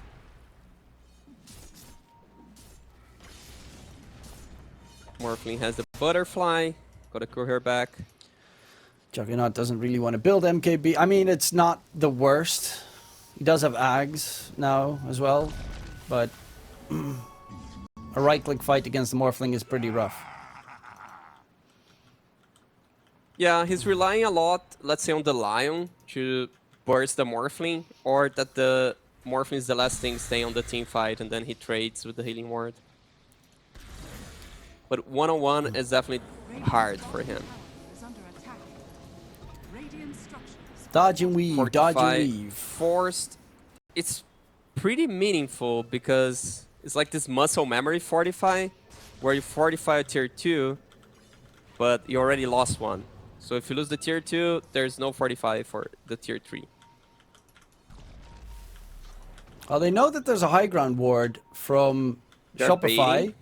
[SPEAKER 1] Morphling has the butterfly. Got a courier back.
[SPEAKER 2] Juggernaut doesn't really want to build MKB. I mean, it's not the worst. He does have Ags now as well, but a right-click fight against the Morphling is pretty rough.
[SPEAKER 1] Yeah, he's relying a lot, let's say, on the Lion to burst the Morphling, or that the Morphling is the last thing staying on the team fight, and then he trades with the Healing Ward. But one-on-one is definitely hard for him.
[SPEAKER 3] Is under attack. Radiant structures.
[SPEAKER 2] Dodge and weave, dodge and
[SPEAKER 1] Fortify
[SPEAKER 2] weave.
[SPEAKER 1] forced. It's pretty meaningful because it's like this muscle memory fortify, where you fortify a tier 2, but you already lost one. So if you lose the tier 2, there's no fortify for the tier 3.
[SPEAKER 2] Oh, they know that there's a high ground ward from
[SPEAKER 1] They're
[SPEAKER 2] Shopify.
[SPEAKER 1] baiting.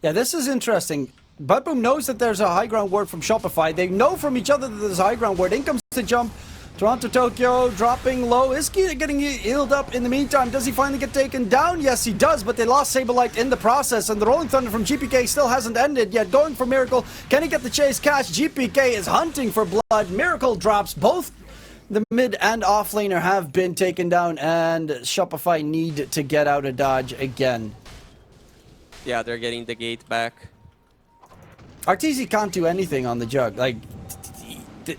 [SPEAKER 2] Yeah, this is interesting. BetBoom knows that there's a high ground ward from Shopify. They know from each other that there's a high ground ward. In comes the jump. Toronto, Tokyo, dropping low. Is getting healed up in the meantime. Does he finally get taken down? Yes, he does, but they lost Saberlight in the process, and the Rolling Thunder from GPK still hasn't ended yet. Going for Miracle. Can he get the chase catch? GPK is hunting for blood. Miracle drops. Both the mid and off laner have been taken down, and Shopify need to get out of dodge again.
[SPEAKER 1] Yeah, they're getting the gate back.
[SPEAKER 2] Arteezy can't do anything on the Jug. Like,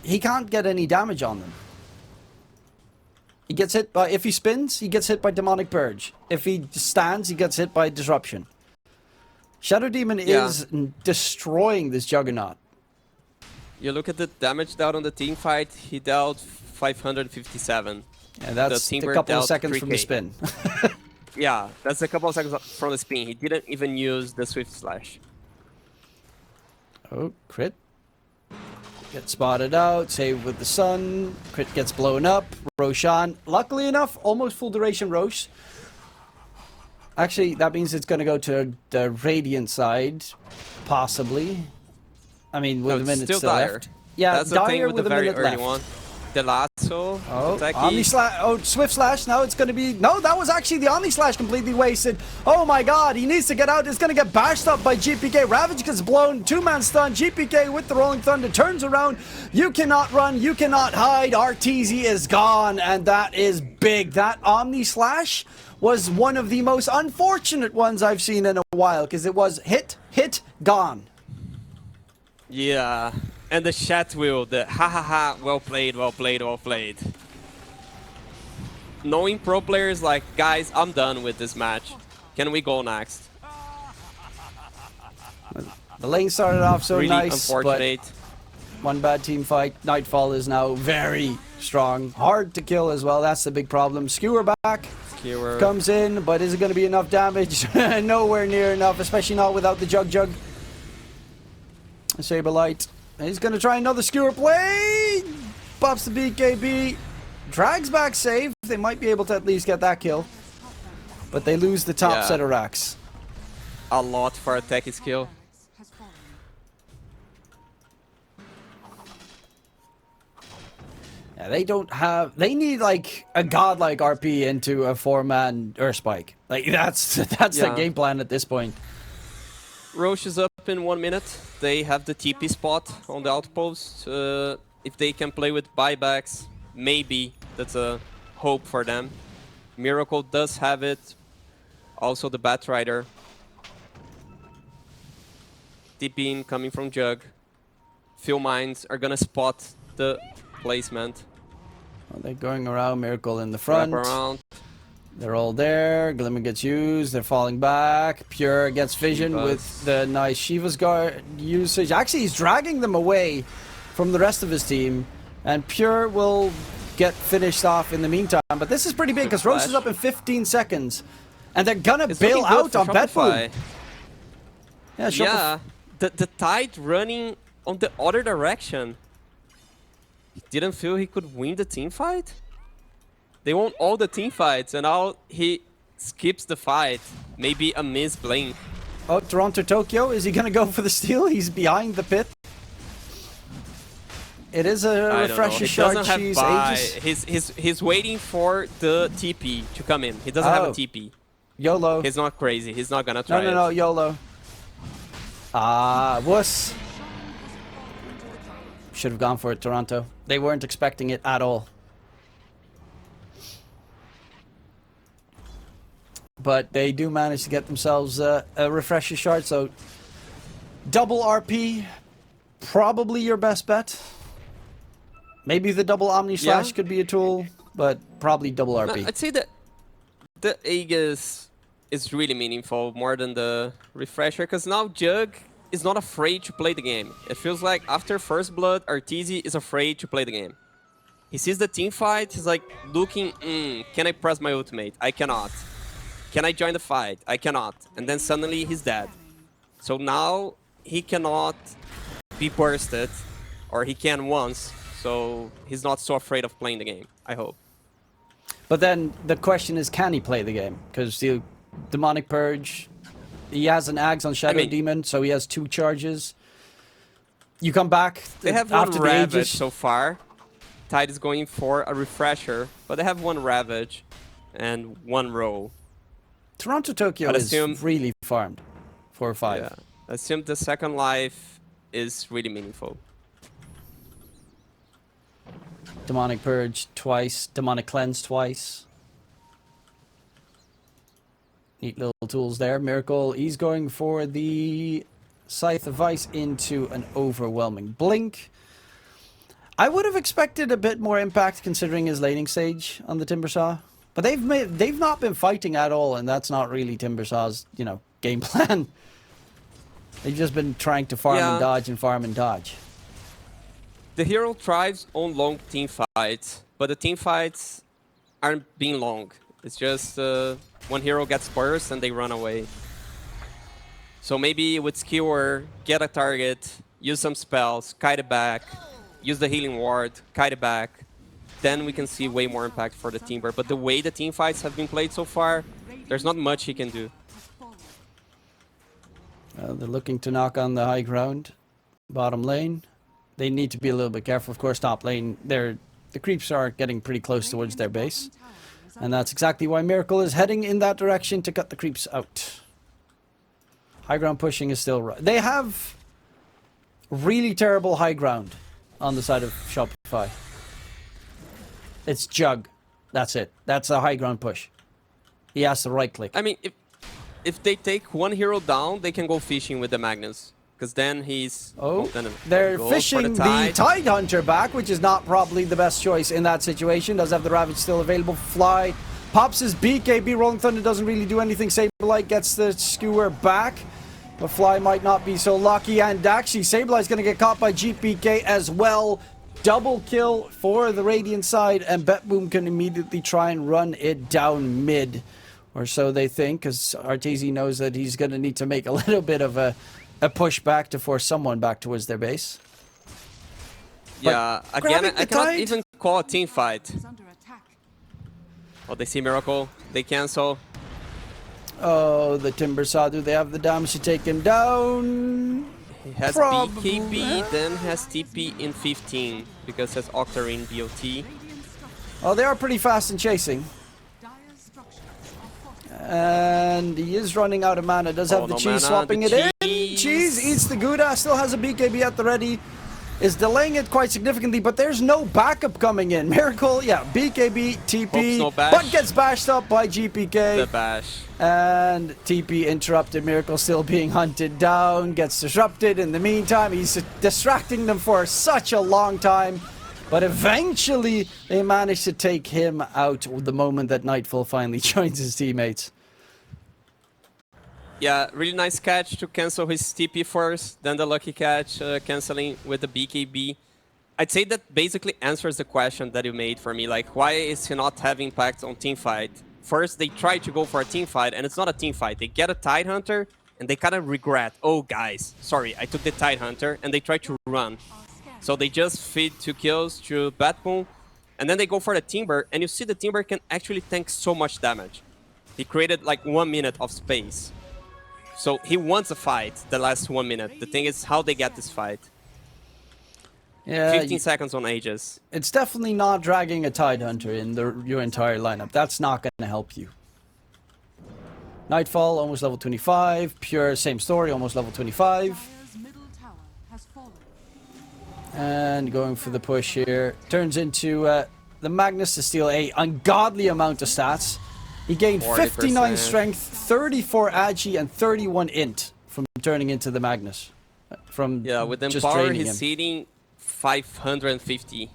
[SPEAKER 2] he can't get any damage on them. He gets hit by, if he spins, he gets hit by Demonic Purge. If he stands, he gets hit by Disruption. Shadow Demon is destroying this Juggernaut.
[SPEAKER 1] You look at the damage dealt on the team fight, he dealt 557.
[SPEAKER 2] And that's
[SPEAKER 1] The
[SPEAKER 2] a
[SPEAKER 1] Timber
[SPEAKER 2] couple of
[SPEAKER 1] dealt
[SPEAKER 2] seconds from the
[SPEAKER 1] 3K.
[SPEAKER 2] spin.
[SPEAKER 1] Yeah, that's a couple of seconds from the spin. He didn't even use the Swift Slash.
[SPEAKER 2] Oh, crit. Gets spotted out, save with the sun. Crit gets blown up. Roshan, luckily enough, almost full duration Rosh. Actually, that means it's going to go to the Radiant side, possibly. I mean, with
[SPEAKER 1] No,
[SPEAKER 2] a minute
[SPEAKER 1] still
[SPEAKER 2] still
[SPEAKER 1] Dire.
[SPEAKER 2] left. Yeah,
[SPEAKER 1] That's the thing
[SPEAKER 2] Dire
[SPEAKER 1] with
[SPEAKER 2] with
[SPEAKER 1] the
[SPEAKER 2] a
[SPEAKER 1] very
[SPEAKER 2] minute
[SPEAKER 1] early
[SPEAKER 2] left.
[SPEAKER 1] one. The lasso,
[SPEAKER 2] Oh,
[SPEAKER 1] Techie.
[SPEAKER 2] Omni Slash. Oh, Swift Slash. Now it's going to be. No, that was actually the Omni Slash completely wasted. Oh my god, he needs to get out. It's going to get bashed up by GPK. Ravage gets blown. Two-man stun. GPK with the Rolling Thunder turns around. You cannot run. You cannot hide. Arteezy is gone, and that is big. That Omni Slash was one of the most unfortunate ones I've seen in a while because it was hit, gone.
[SPEAKER 1] Yeah, and the chat wheel, the ha ha ha, well played, well played, well played. Knowing pro players like, guys, I'm done with this match. Can we go next?
[SPEAKER 2] The lane started off so
[SPEAKER 1] Really
[SPEAKER 2] nice, but
[SPEAKER 1] unfortunate.
[SPEAKER 2] one bad team fight. Nightfall is now very strong. Hard to kill as well. That's the big problem. Skewer back.
[SPEAKER 1] Skewer.
[SPEAKER 2] Comes in, but is it going to be enough damage? Nowhere near enough, especially not without the Jug. Saberlight. He's going to try another Skewer play. Pops the BKB. Drags back save. They might be able to at least get that kill. But they lose the top
[SPEAKER 1] Yeah.
[SPEAKER 2] set of racks.
[SPEAKER 1] A lot for a techie skill.
[SPEAKER 3] Has fallen.
[SPEAKER 2] Yeah, they don't have. They need like a godlike RP into a 4-man Earth Spike. Like that's the
[SPEAKER 1] Yeah.
[SPEAKER 2] game plan at this point.
[SPEAKER 1] Roche is up in 1 minute. They have the TP spot on the outpost. If they can play with buybacks, maybe that's a hope for them. Miracle does have it. Also the Batrider. TP in coming from Jug. Few mines are gonna spot the placement.
[SPEAKER 2] Well, they're going around. Miracle in the
[SPEAKER 1] Wrap
[SPEAKER 2] front.
[SPEAKER 1] around.
[SPEAKER 2] They're all there. Glimmer gets used. They're falling back. Pure gets vision
[SPEAKER 1] Shivas.
[SPEAKER 2] with the nice Shiva's guard usage. Actually, he's dragging them away from the rest of his team. And Pure will get finished off in the meantime. But this is pretty big because Rose is up in 15 seconds. And they're gonna
[SPEAKER 1] It's
[SPEAKER 2] bail
[SPEAKER 1] looking good
[SPEAKER 2] out
[SPEAKER 1] for
[SPEAKER 2] on
[SPEAKER 1] Shopify.
[SPEAKER 2] BetBoom. Yeah, Shopify.
[SPEAKER 1] Yeah, the Tide running on the other direction. He didn't feel he could win the team fight? They won all the team fights, and now he skips the fight. Maybe a miss blink.
[SPEAKER 2] Oh, Toronto Tokyo. Is he gonna go for the steal? He's behind the pit. It is a
[SPEAKER 1] I don't know.
[SPEAKER 2] refresher
[SPEAKER 1] He
[SPEAKER 2] shard.
[SPEAKER 1] doesn't have
[SPEAKER 2] She's
[SPEAKER 1] buy.
[SPEAKER 2] ages.
[SPEAKER 1] He's waiting for the TP to come in. He doesn't have a
[SPEAKER 2] Oh.
[SPEAKER 1] TP.
[SPEAKER 2] YOLO.
[SPEAKER 1] He's not crazy. He's not gonna
[SPEAKER 2] No,
[SPEAKER 1] try
[SPEAKER 2] no, no,
[SPEAKER 1] it.
[SPEAKER 2] YOLO. Ah, wuss. Should have gone for it, Toronto. They weren't expecting it at all. But they do manage to get themselves a refresher shard, so double RP, probably your best bet. Maybe the double Omni Slash could be a tool, but probably double RP.
[SPEAKER 1] I'd say that the Aegis is really meaningful more than the refresher, because now Jug is not afraid to play the game. It feels like after First Blood, Arteezy is afraid to play the game. He sees the team fight, he's like looking, can I press my ultimate? I cannot. Can I join the fight? I cannot. And then suddenly he's dead. So now he cannot be bursted, or he can once, so he's not so afraid of playing the game, I hope.
[SPEAKER 2] But then the question is, can he play the game? Because the Demonic Purge, he has an Ags on Shadow Demon, so he has 2 charges. You come back
[SPEAKER 1] They have one
[SPEAKER 2] after the
[SPEAKER 1] Ravage
[SPEAKER 2] Aegis.
[SPEAKER 1] so far. Tide is going for a refresher, but they have 1 Ravage and 1 roll.
[SPEAKER 2] Toronto Tokyo
[SPEAKER 1] I'd
[SPEAKER 2] is
[SPEAKER 1] assume-
[SPEAKER 2] really farmed. 4 or 5.
[SPEAKER 1] Yeah. Assume the second life is really meaningful.
[SPEAKER 2] Demonic Purge twice. Demonic Cleanse twice. Neat little tools there. Miracle, he's going for the Scythe of Ice into an overwhelming blink. I would have expected a bit more impact considering his laning stage on the Timbersaw. But they've not been fighting at all, and that's not really Timbersaw's, game plan. They've just been trying to farm and dodge and farm and dodge.
[SPEAKER 1] The hero thrives on long team fights, but the team fights aren't being long. It's just one hero gets burst and they run away. So maybe with Skewer, get a target, use some spells, kite it back, use the healing ward, kite it back. Then we can see way more impact for the Timber. But the way the team fights have been played so far, there's not much he can do.
[SPEAKER 2] They're looking to knock on the high ground. Bottom lane. They need to be a little bit careful. Of course, top lane, the creeps are getting pretty close towards their base. And that's exactly why Miracle is heading in that direction to cut the creeps out. High ground pushing is still right. They have really terrible high ground on the side of Shopify. It's Jug. That's it. That's a high ground push. He has to right click.
[SPEAKER 1] I mean, if they take one hero down, they can go fishing with the Magnus. Because then he's... then
[SPEAKER 2] they're
[SPEAKER 1] goes for
[SPEAKER 2] fishing the
[SPEAKER 1] Tide.
[SPEAKER 2] Tide Hunter back, which is not probably the best choice in that situation. Does have the Ravage still available. Fly pops his BKB. Rolling Thunder doesn't really do anything. Saberlight gets the Skewer back. But Fly might not be so lucky. And actually, Saberlight's going to get caught by GPK as well. Double kill for the Radiant side. And BetBoom can immediately try and run it down mid. Or so they think, because Arteezy knows that he's going to need to make a little bit of a push back to force someone back towards their base.
[SPEAKER 1] Yeah, again, I cannot even call a team fight.
[SPEAKER 3] Under attack.
[SPEAKER 1] Oh, they see Miracle. They cancel.
[SPEAKER 2] Oh, the Timbersaw, do they have the damage to take him down?
[SPEAKER 1] He has
[SPEAKER 2] Probably.
[SPEAKER 1] BKB, then has TP in 15, because has Octarine BOT.
[SPEAKER 2] Oh, they are pretty fast in chasing.
[SPEAKER 3] Dire structures are fortified.
[SPEAKER 2] And he is running out of mana. Does have the
[SPEAKER 1] no
[SPEAKER 2] cheese
[SPEAKER 1] mana,
[SPEAKER 2] swapping
[SPEAKER 1] the
[SPEAKER 2] it in.
[SPEAKER 1] cheese.
[SPEAKER 2] Cheese eats the Gouda. Still has a BKB at the ready. Is delaying it quite significantly, but there's no backup coming in. Miracle, yeah, BKB, TP,
[SPEAKER 1] Hopes no bash.
[SPEAKER 2] but gets bashed up by GPK.
[SPEAKER 1] The bash.
[SPEAKER 2] And TP interrupted. Miracle still being hunted down. Gets disrupted in the meantime. He's distracting them for such a long time. But eventually, they managed to take him out the moment that Nightfall finally joins his teammates.
[SPEAKER 1] Yeah, really nice catch to cancel his TP first, then the lucky catch canceling with the BKB. I'd say that basically answers the question that you made for me, like why is he not having impact on teamfight? First, they try to go for a teamfight, and it's not a teamfight. They get a Tidehunter, and they kind of regret, oh guys, sorry, I took the Tidehunter, and they try to run. So they just feed 2 kills to BetBoom, and then they go for the Timber, and you see the Timber can actually tank so much damage. He created like 1 minute of space. So he wants a fight the last 1 minute. The thing is how they get this fight.
[SPEAKER 2] Yeah,
[SPEAKER 1] 15 seconds on Aegis.
[SPEAKER 2] it's definitely not dragging a Tidehunter in your entire lineup. That's not going to help you. Nightfall, almost level 25. Pure, same story, almost level 25.
[SPEAKER 3] Dire's middle tower has fallen.
[SPEAKER 2] And going for the push here. Turns into the Magnus to steal a ungodly amount of stats. He gained 59
[SPEAKER 1] 40%.
[SPEAKER 2] strength, 34 agi, and 31 int from turning into the Magnus. From
[SPEAKER 1] Yeah, with
[SPEAKER 2] just
[SPEAKER 1] Empower,
[SPEAKER 2] draining
[SPEAKER 1] he's
[SPEAKER 2] him.
[SPEAKER 1] hitting 550.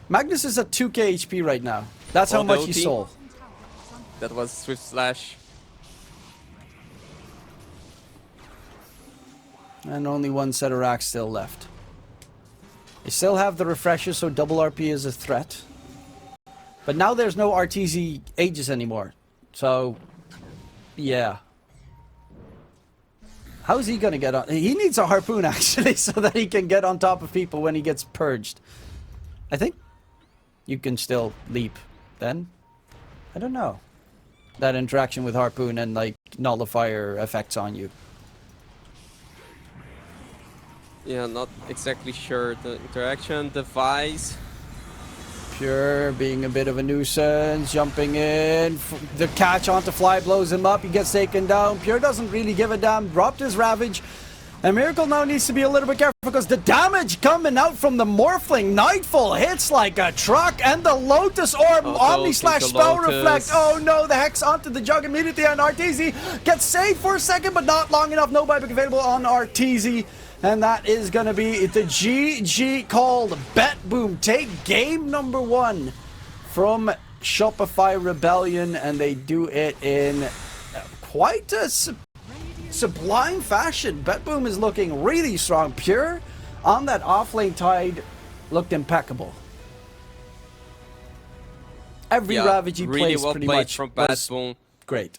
[SPEAKER 2] Magnus is at 2k HP right now. That's how
[SPEAKER 1] Oh, the
[SPEAKER 2] much he
[SPEAKER 1] ulti.
[SPEAKER 2] sold.
[SPEAKER 1] That was Swift Slash.
[SPEAKER 2] And only one set of racks still left. They still have the refresher, so double RP is a threat. But now there's no RTZ Aegis anymore. So, yeah. How's he gonna get on? He needs a harpoon, actually, so that he can get on top of people when he gets purged. I think you can still leap then. I don't know. That interaction with harpoon and, like, nullifier effects on you.
[SPEAKER 1] Yeah, not exactly sure. The interaction device.
[SPEAKER 2] Pure being a bit of a nuisance, jumping in. The catch onto Fly blows him up. He gets taken down. Pure doesn't really give a damn. Dropped his Ravage. And Miracle now needs to be a little bit careful because the damage coming out from the Morphling Nightfall hits like a truck. And the Lotus Orb, Omni slash Spell Reflect. Oh no, the Hex onto the Jug immediately on RTZ. Gets saved for a second, but not long enough. No buyback available on RTZ. And that is going to be the GG called. BetBoom take game number 1 from Shopify Rebellion, and they do it in quite a sublime fashion. BetBoom is looking really strong. Pure on that offlane Tide looked impeccable. Every Ravage he
[SPEAKER 1] really
[SPEAKER 2] plays
[SPEAKER 1] well
[SPEAKER 2] pretty
[SPEAKER 1] played
[SPEAKER 2] much
[SPEAKER 1] from
[SPEAKER 2] was
[SPEAKER 1] BetBoom.
[SPEAKER 2] great.